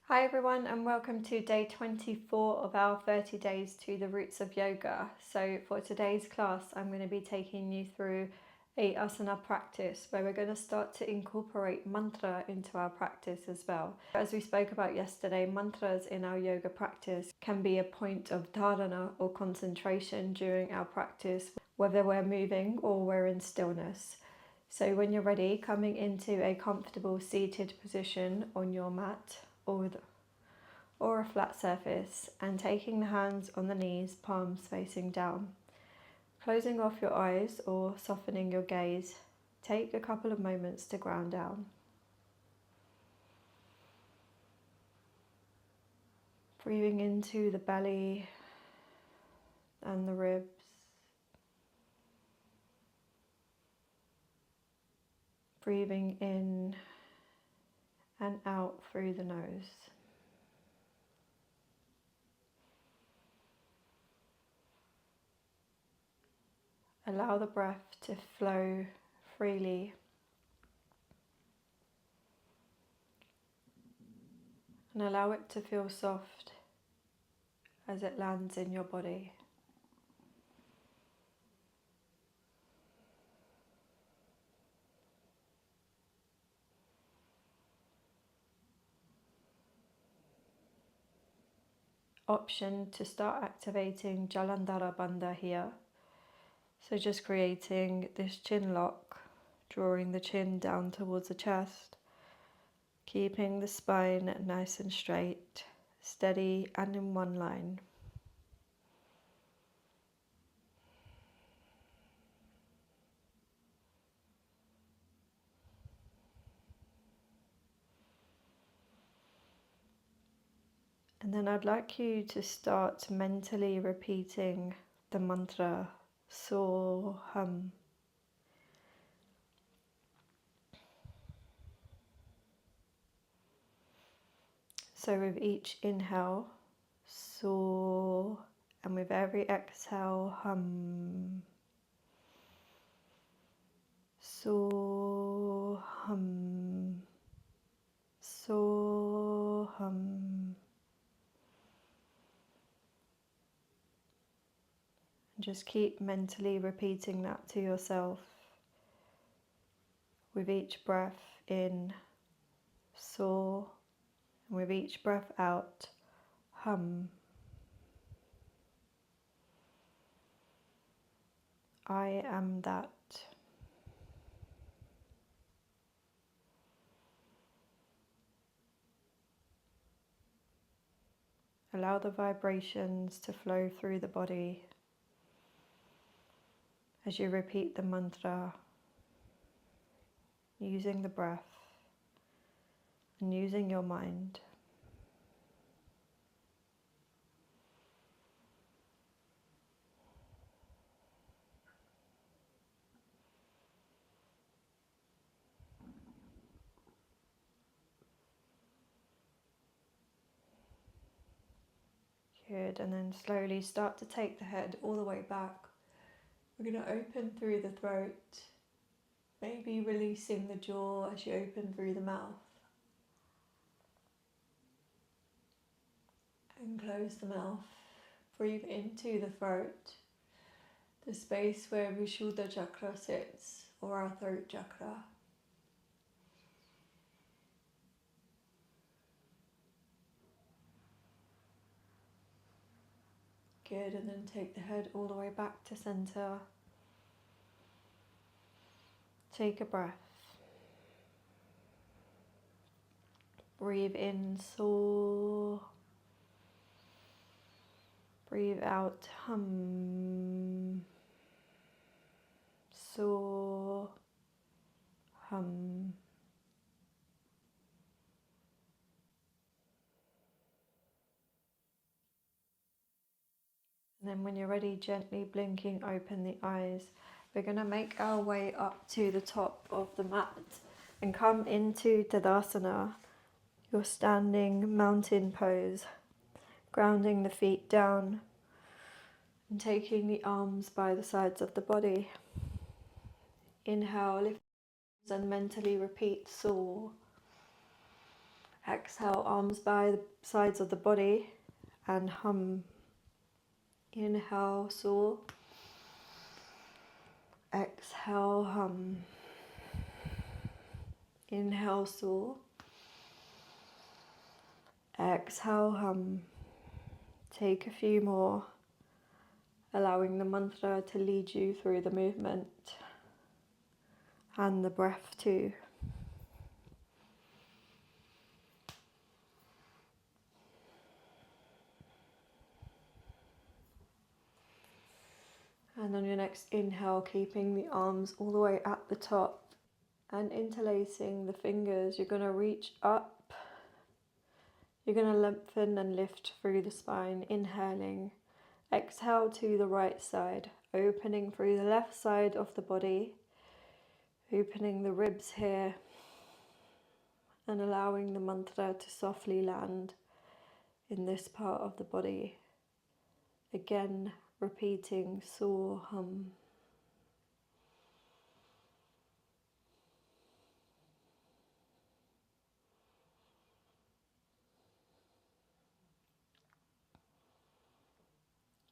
Hi everyone, and welcome to day 24 of our 30 days to the roots of yoga. So for today's class, I'm going to be taking you through a asana practice where we're going to start to incorporate mantra into our practice as well. As we spoke about yesterday, mantras in our yoga practice can be a point of dharana or concentration during our practice, whether we're moving or we're in stillness. So when you're ready, coming into a comfortable seated position on your mat or a flat surface, and taking the hands on the knees, palms facing down. Closing off your eyes or softening your gaze, take a couple of moments to ground down. Breathing into the belly and the ribs. Breathing in and out through the nose. Allow the breath to flow freely and allow it to feel soft as it lands in your body. Option to start activating Jalandhara Bandha here. So just creating this chin lock, drawing the chin down towards the chest, keeping the spine nice and straight, steady and in one line. And then I'd like you to start mentally repeating the mantra So-Hum. So with each inhale, So, and with every exhale, Hum. So-Hum. So-Hum. Just keep mentally repeating that to yourself with each breath in, So, and with each breath out, Hum. I am that. Allow the vibrations to flow through the body as you repeat the mantra, using the breath and using your mind. Good, and then slowly start to take the head all the way back. We're going to open through the throat, maybe releasing the jaw as you open through the mouth. And close the mouth. Breathe into the throat, the space where Vishuddha chakra sits, or our throat chakra. Good, and then take the head all the way back to center. Take a breath. Breathe in, So. Breathe out, Hum. So, Hum. And then when you're ready, gently blinking open the eyes. We're going to make our way up to the top of the mat and come into Tadasana, your standing mountain pose, grounding the feet down and taking the arms by the sides of the body. Inhale, lift and mentally repeat So. Exhale, arms by the sides of the body and hum. Inhale, soar. Exhale, hum. Inhale, soar. Exhale, hum. Take a few more, allowing the mantra to lead you through the movement and the breath too. And on your next inhale, keeping the arms all the way at the top and interlacing the fingers, you're going to reach up. You're going to lengthen and lift through the spine, inhaling. Exhale to the right side, opening through the left side of the body, opening the ribs here, and allowing the mantra to softly land in this part of the body. Again, repeating soar, hum.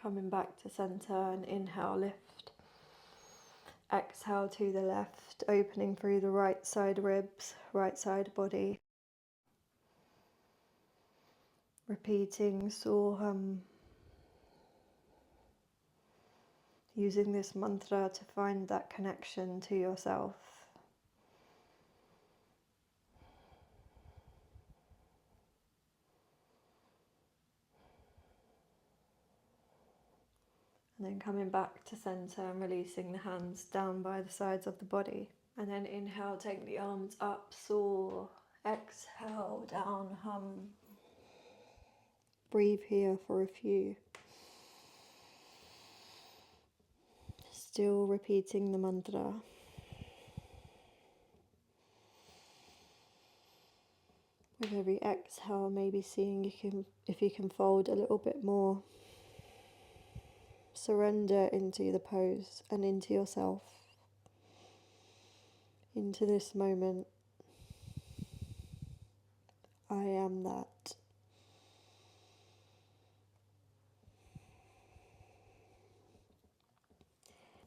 Coming back to center and inhale, lift. Exhale to the left, opening through the right side ribs, right side body. Repeating soar, hum. Using this mantra to find that connection to yourself. And then coming back to center and releasing the hands down by the sides of the body. And then inhale, take the arms up, soar. Exhale, down, hum. Breathe here for a few. Still repeating the mantra. With every exhale, maybe seeing if you can fold a little bit more. Surrender into the pose and into yourself, into this moment. I am that.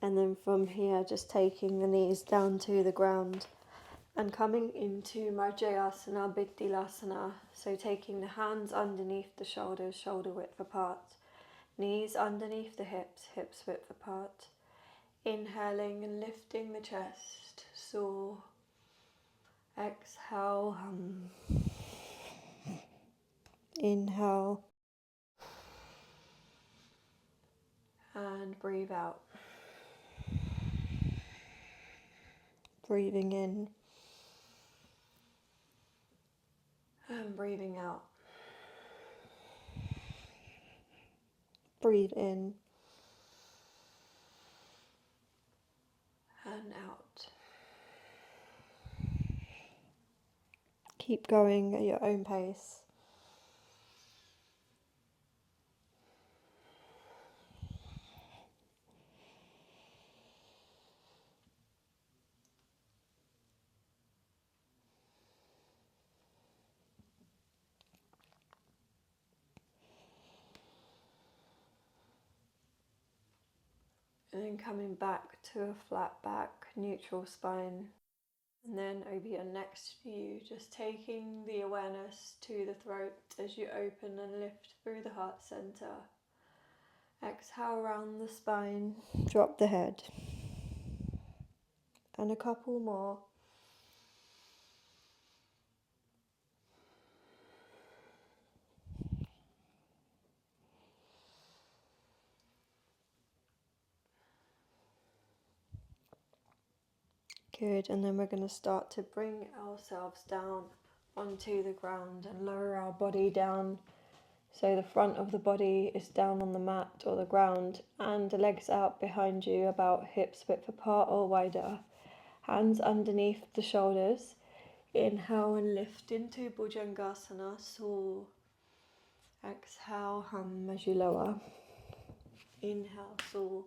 And then from here, just taking the knees down to the ground and coming into Asana, Biddilasana. So taking the hands underneath the shoulders, shoulder width apart. Knees underneath the hips, hips width apart. Inhaling and lifting the chest, soar. Exhale, hum. Inhale. And breathe out. Breathing in. And breathing out. Breathe in. And out. Keep going at your own pace. And then coming back to a flat back, neutral spine. And then over your next view, just taking the awareness to the throat as you open and lift through the heart center. Exhale around the spine, drop the head. And a couple more. Good, and then we're going to start to bring ourselves down onto the ground and lower our body down. So the front of the body is down on the mat or the ground and the legs out behind you about hips width apart or wider. Hands underneath the shoulders. Inhale and lift into Bhujangasana, soar. Exhale, hum as you lower. Inhale, soar.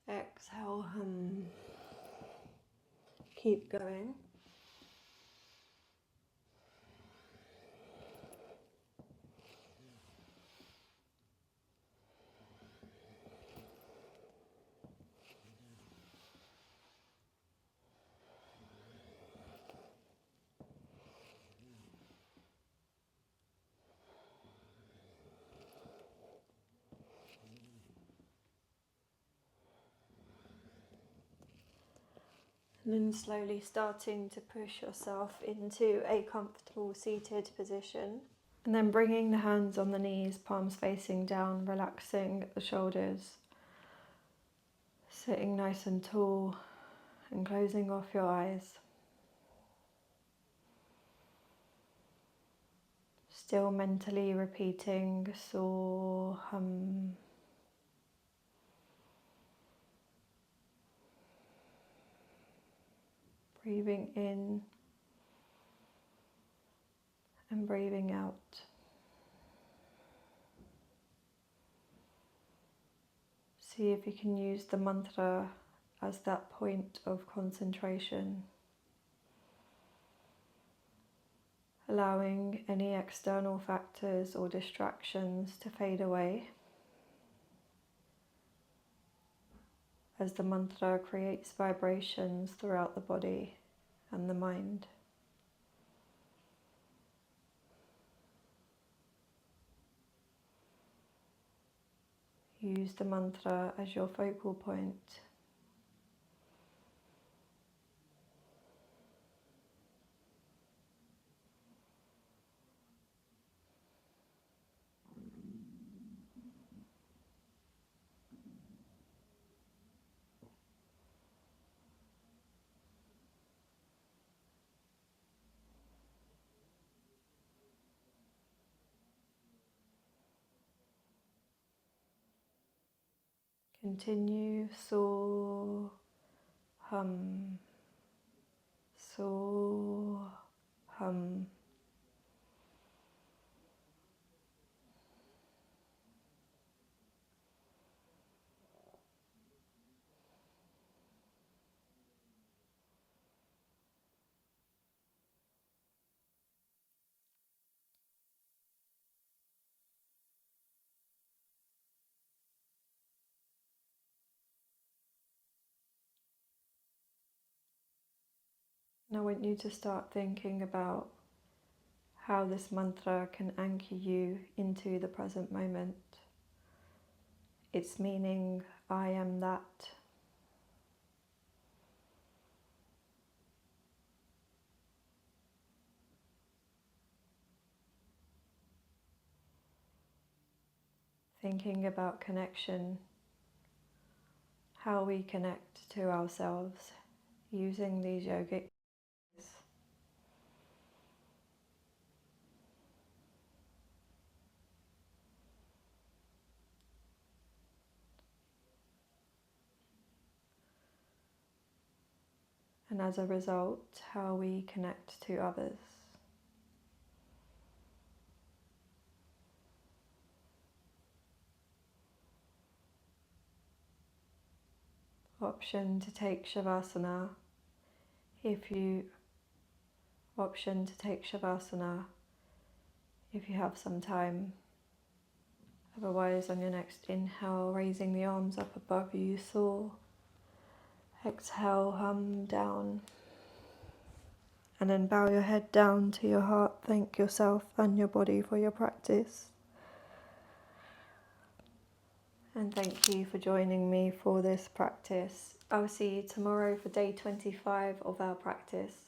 Exhale, hum. Keep going. And then slowly starting to push yourself into a comfortable seated position. And then bringing the hands on the knees, palms facing down, relaxing the shoulders. Sitting nice and tall and closing off your eyes. Still mentally repeating so, hum. Breathing in and breathing out. See if you can use the mantra as that point of concentration, allowing any external factors or distractions to fade away as the mantra creates vibrations throughout the body and the mind. Use the mantra as your focal point. Continue so, hum, so, hum. And I want you to start thinking about how this mantra can anchor you into the present moment. Its meaning, I am that. Thinking about connection, how we connect to ourselves using these yogic. And as a result, how we connect to others. Option to take Shavasana if you have some time. Otherwise, on your next inhale, raising the arms up above you, Thor. Exhale, hum down. And then bow your head down to your heart. Thank yourself and your body for your practice. And thank you for joining me for this practice. I'll see you tomorrow for day 25 of our practice.